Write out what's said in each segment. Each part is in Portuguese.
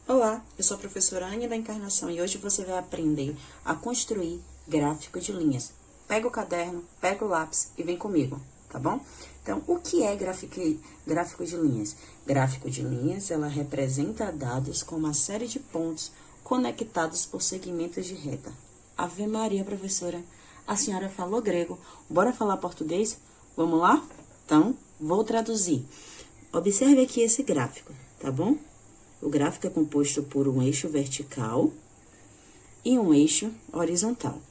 Olá, eu sou a professora Ania da Encarnação e hoje você vai aprender a construir gráfico de linhas. Pega o caderno, pega o lápis e vem comigo, tá bom? Então, o que é gráfico de linhas? Gráfico de linhas, ela representa dados com uma série de pontos conectados por segmentos de reta. Ave Maria, professora, a senhora falou grego, bora falar português? Vamos lá? Então, vou traduzir. Observe aqui esse gráfico, tá bom? O gráfico é composto por um eixo vertical e um eixo horizontal.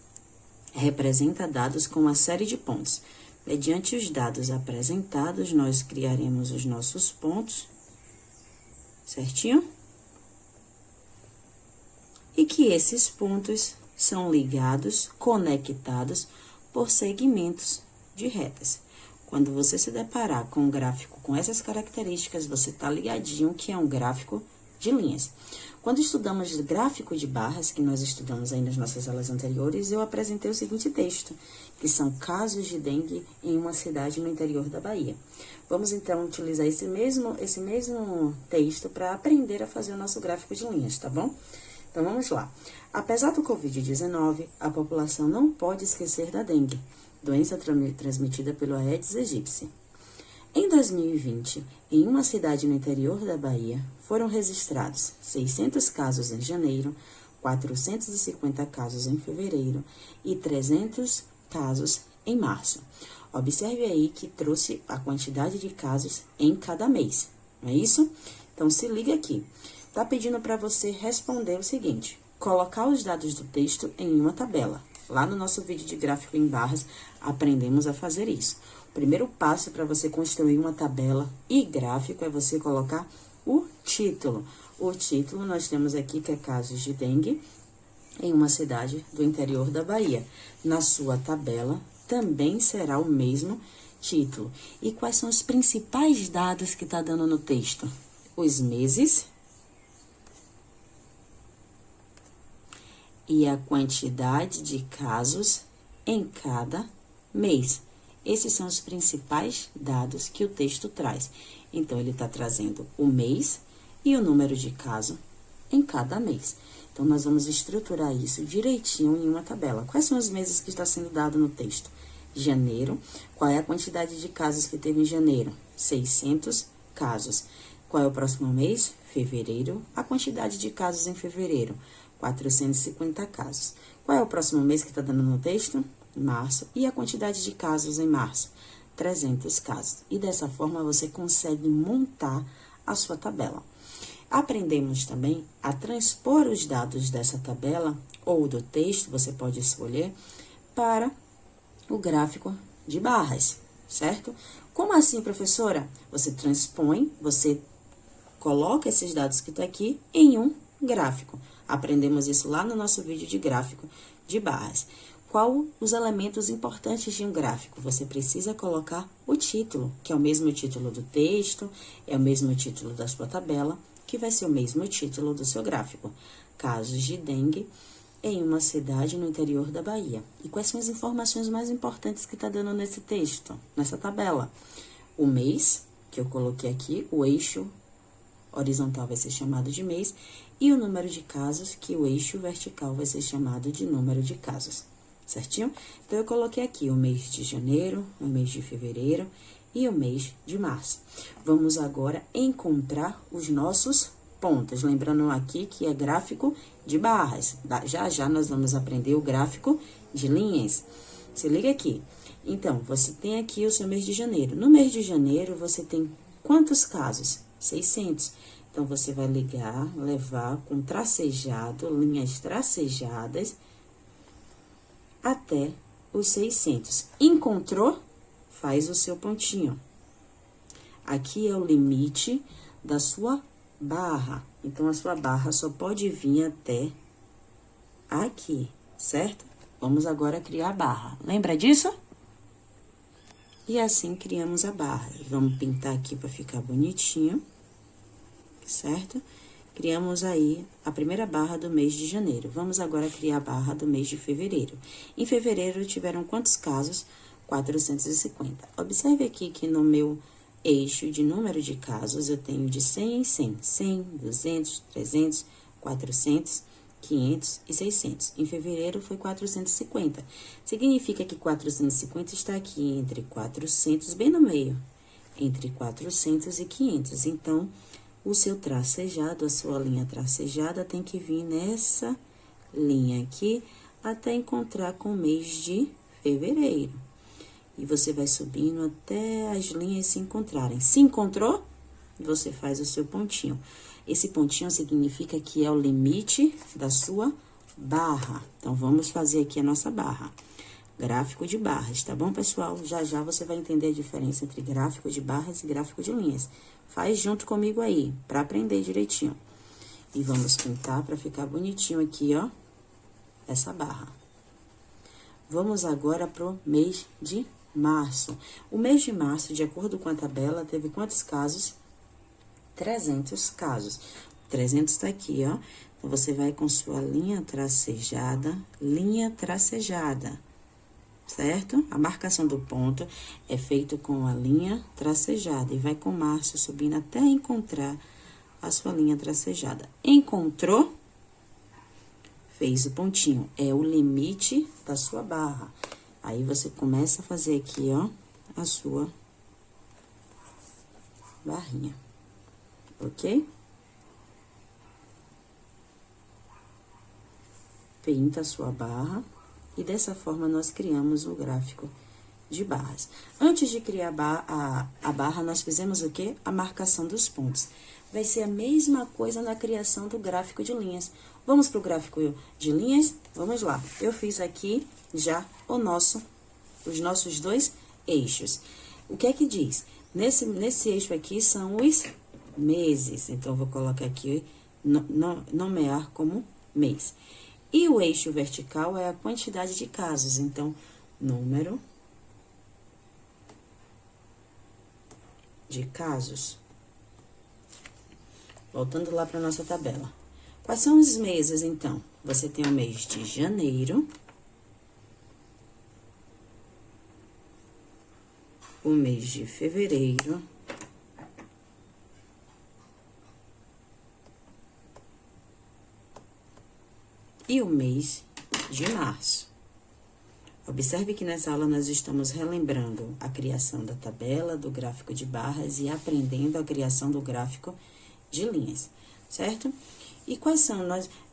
Representa dados com uma série de pontos. Mediante os dados apresentados, nós criaremos os nossos pontos, certinho? E que esses pontos são ligados, conectados por segmentos de retas. Quando você se deparar com um gráfico com essas características, você está ligadinho que é um gráfico de linhas. Quando estudamos gráfico de barras, que nós estudamos aí nas nossas aulas anteriores, eu apresentei o seguinte texto, que são casos de dengue em uma cidade no interior da Bahia. Vamos então utilizar esse mesmo texto para aprender a fazer o nosso gráfico de linhas, tá bom? Então vamos lá. Apesar do Covid-19, a população não pode esquecer da dengue, doença transmitida pelo Aedes aegypti. Em 2020, em uma cidade no interior da Bahia, foram registrados 600 casos em janeiro, 450 casos em fevereiro e 300 casos em março. Observe aí que trouxe a quantidade de casos em cada mês, não é isso? Então, se liga aqui. Tá pedindo para você responder o seguinte: colocar os dados do texto em uma tabela. Lá no nosso vídeo de gráfico em barras, aprendemos a fazer isso. O primeiro passo para você construir uma tabela e gráfico é você colocar o título. O título nós temos aqui que é casos de dengue em uma cidade do interior da Bahia. Na sua tabela também será o mesmo título. E quais são os principais dados que está dando no texto? Os meses e a quantidade de casos em cada mês. Esses são os principais dados que o texto traz. Então, ele está trazendo o mês e o número de casos em cada mês. Então, nós vamos estruturar isso direitinho em uma tabela. Quais são os meses que está sendo dado no texto? Janeiro. Qual é a quantidade de casos que teve em janeiro? 600 casos. Qual é o próximo mês? Fevereiro. A quantidade de casos em fevereiro? 450 casos. Qual é o próximo mês que está dando no texto? Março. E a quantidade de casos em março? 300 casos. E dessa forma, você consegue montar a sua tabela. Aprendemos também a transpor os dados dessa tabela, ou do texto, você pode escolher, para o gráfico de barras, certo? Como assim, professora? Você transpõe, você coloca esses dados que estão aqui em um gráfico. Aprendemos isso lá no nosso vídeo de gráfico de barras. Qual os elementos importantes de um gráfico? Você precisa colocar o título, que é o mesmo título do texto, é o mesmo título da sua tabela, que vai ser o mesmo título do seu gráfico. Casos de dengue em uma cidade no interior da Bahia. E quais são as informações mais importantes que está dando nesse texto, nessa tabela? O mês, que eu coloquei aqui, o eixo horizontal vai ser chamado de mês, e o número de casos, que o eixo vertical vai ser chamado de número de casos, certinho? Então, eu coloquei aqui o mês de janeiro, o mês de fevereiro e o mês de março. Vamos agora encontrar os nossos pontos. Lembrando aqui que é gráfico de barras. Já já nós vamos aprender o gráfico de linhas. Se liga aqui. Então, você tem aqui o seu mês de janeiro. No mês de janeiro, você tem quantos casos? 600. Então, você vai levar com tracejado, linhas tracejadas, até os 600. Encontrou? Faz o seu pontinho. Aqui é o limite da sua barra. Então, a sua barra só pode vir até aqui, certo? Vamos agora criar a barra. Lembra disso? E assim criamos a barra. Vamos pintar aqui para ficar bonitinho, certo? Criamos aí a primeira barra do mês de janeiro. Vamos agora criar a barra do mês de fevereiro. Em fevereiro, tiveram quantos casos? 450. Observe aqui que no meu eixo de número de casos, eu tenho de 100 em 100. 100, 200, 300, 400, 500 e 600. Em fevereiro, foi 450. Significa que 450 está aqui entre 400, bem no meio, entre 400 e 500. Então, o seu tracejado, a sua linha tracejada, tem que vir nessa linha aqui, até encontrar com o mês de fevereiro. E você vai subindo até as linhas se encontrarem. Se encontrou, você faz o seu pontinho. Esse pontinho significa que é o limite da sua barra. Então, vamos fazer aqui a nossa barra. Gráfico de barras, tá bom, pessoal? Já já você vai entender a diferença entre gráfico de barras e gráfico de linhas. Faz junto comigo aí, para aprender direitinho. E vamos pintar para ficar bonitinho aqui, ó, essa barra. Vamos agora pro mês de março. O mês de março, de acordo com a tabela, teve quantos casos? 300 casos. 300 tá aqui, ó. Então, você vai com sua linha tracejada, certo? A marcação do ponto é feito com a linha tracejada e vai com março subindo até encontrar a sua linha tracejada. Encontrou? Fez o pontinho. É o limite da sua barra. Aí, você começa a fazer aqui, ó, a sua barrinha. Ok? Pinta a sua barra. E dessa forma, nós criamos o gráfico de barras. Antes de criar a barra, nós fizemos o quê? A marcação dos pontos. Vai ser a mesma coisa na criação do gráfico de linhas. Vamos para o gráfico de linhas? Vamos lá. Eu fiz aqui já os nossos dois eixos. O que é que diz? Nesse eixo aqui são os meses. Então, vou colocar aqui, nomear como mês. E o eixo vertical é a quantidade de casos. Então, número de casos. Voltando lá para nossa tabela. Quais são os meses, então? Você tem o mês de janeiro, o mês de fevereiro, e o mês de março. Observe que nessa aula nós estamos relembrando a criação da tabela, do gráfico de barras e aprendendo a criação do gráfico de linhas, certo? E quais são?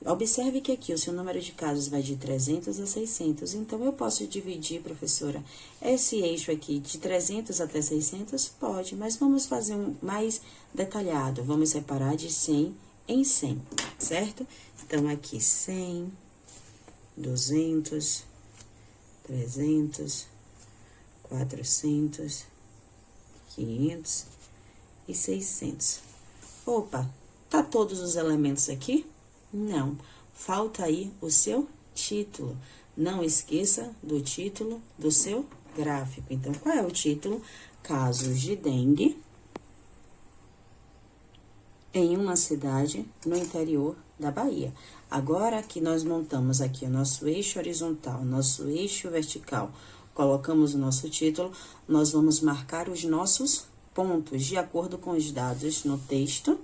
Observe que aqui o seu número de casos vai de 300 a 600, então eu posso dividir, professora, esse eixo aqui de 300 até 600? Pode, mas vamos fazer um mais detalhado, vamos separar de 100 em 100, certo? Então, aqui 100, 200, 300, 400, 500 e 600. Opa, tá todos os elementos aqui? Não, falta aí o seu título. Não esqueça do título do seu gráfico. Então, qual é o título? Casos de dengue em uma cidade no interior da Bahia. Agora que nós montamos aqui o nosso eixo horizontal, nosso eixo vertical, colocamos o nosso título, nós vamos marcar os nossos pontos de acordo com os dados no texto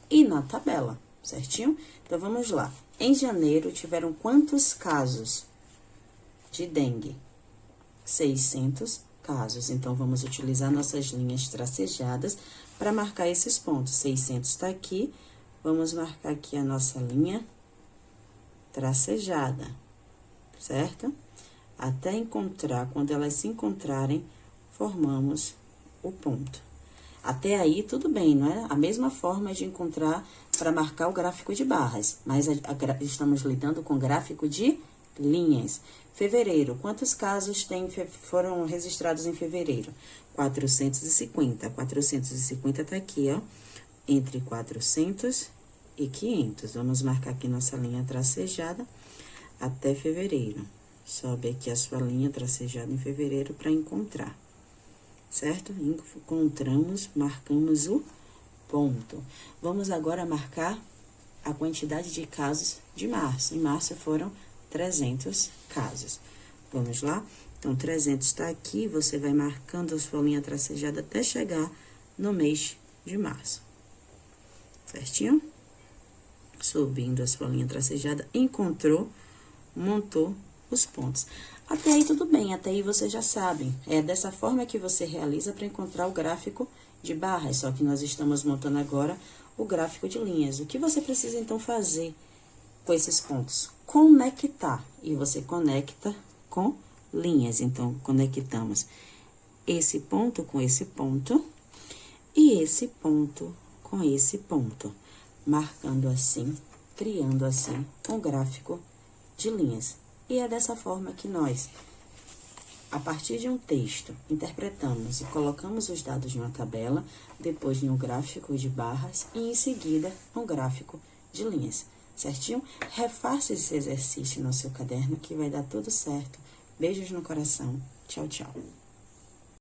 e na tabela, certinho? Então, vamos lá. Em janeiro, tiveram quantos casos de dengue? 600 casos. Então, vamos utilizar nossas linhas tracejadas para marcar esses pontos. 600 está aqui. Vamos marcar aqui a nossa linha tracejada, certo? Até encontrar, quando elas se encontrarem, formamos o ponto. Até aí, tudo bem, não é? A mesma forma de encontrar para marcar o gráfico de barras, mas estamos lidando com gráfico de linhas. Fevereiro, quantos casos foram registrados em fevereiro? 450. 450 tá aqui, ó. Entre 400 e 500. Vamos marcar aqui nossa linha tracejada até fevereiro. Sobe aqui a sua linha tracejada em fevereiro para encontrar, certo? Encontramos, marcamos o ponto. Vamos agora marcar a quantidade de casos de março. Em março foram 300 casos. Vamos lá? Então, 300 está aqui, você vai marcando a sua linha tracejada até chegar no mês de março. Certinho? Subindo a sua linha tracejada, encontrou, montou os pontos. Até aí tudo bem, até aí vocês já sabem. É dessa forma que você realiza para encontrar o gráfico de barras, só que nós estamos montando agora o gráfico de linhas. O que você precisa, então, fazer com esses pontos? Conectar. E você conecta com linhas. Então, conectamos esse ponto com esse ponto e esse ponto com esse ponto. Marcando assim, criando assim um gráfico de linhas. E é dessa forma que nós, a partir de um texto, interpretamos e colocamos os dados em uma tabela, depois em um gráfico de barras e em seguida um gráfico de linhas. Certinho? Refaça esse exercício no seu caderno que vai dar tudo certo. Beijos no coração. Tchau, tchau.